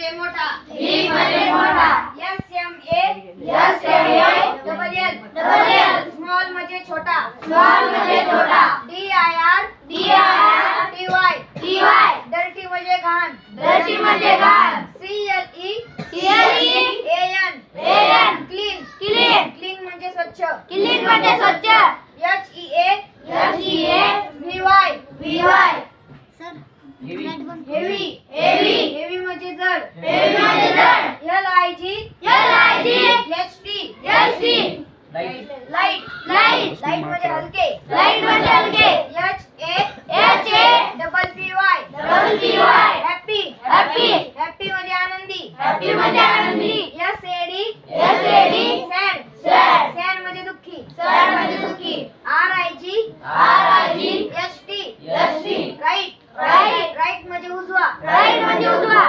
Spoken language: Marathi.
म्हणजे मोठा. डी म्हणजे मोठा. SMA डबल L स्मॉल म्हणजे छोटा. स्मॉल म्हणजे छोटा. DIRTY डर्टी म्हणजे घाण. डर्टी म्हणजे घाण. CLEAN क्लीन क्लीन म्हणजे स्वच्छ. क्लीन म्हणजे स्वच्छ. HEAVY हेवी हेवी म्हणजे जड. हेवी म्हणजे जड. LIGHT लाईट लाईट म्हणजे हलके. लाईट म्हणजे हलके. HAPPY हॅपी हॅपी म्हणजे आनंदी. हॅपी म्हणजे आनंदी. SAD सॅड सॅड म्हणजे दुःखी. म्हणजे दुःखी. RIGHT राईट म्हणजे उजवा. राईट म्हणजे उजवा.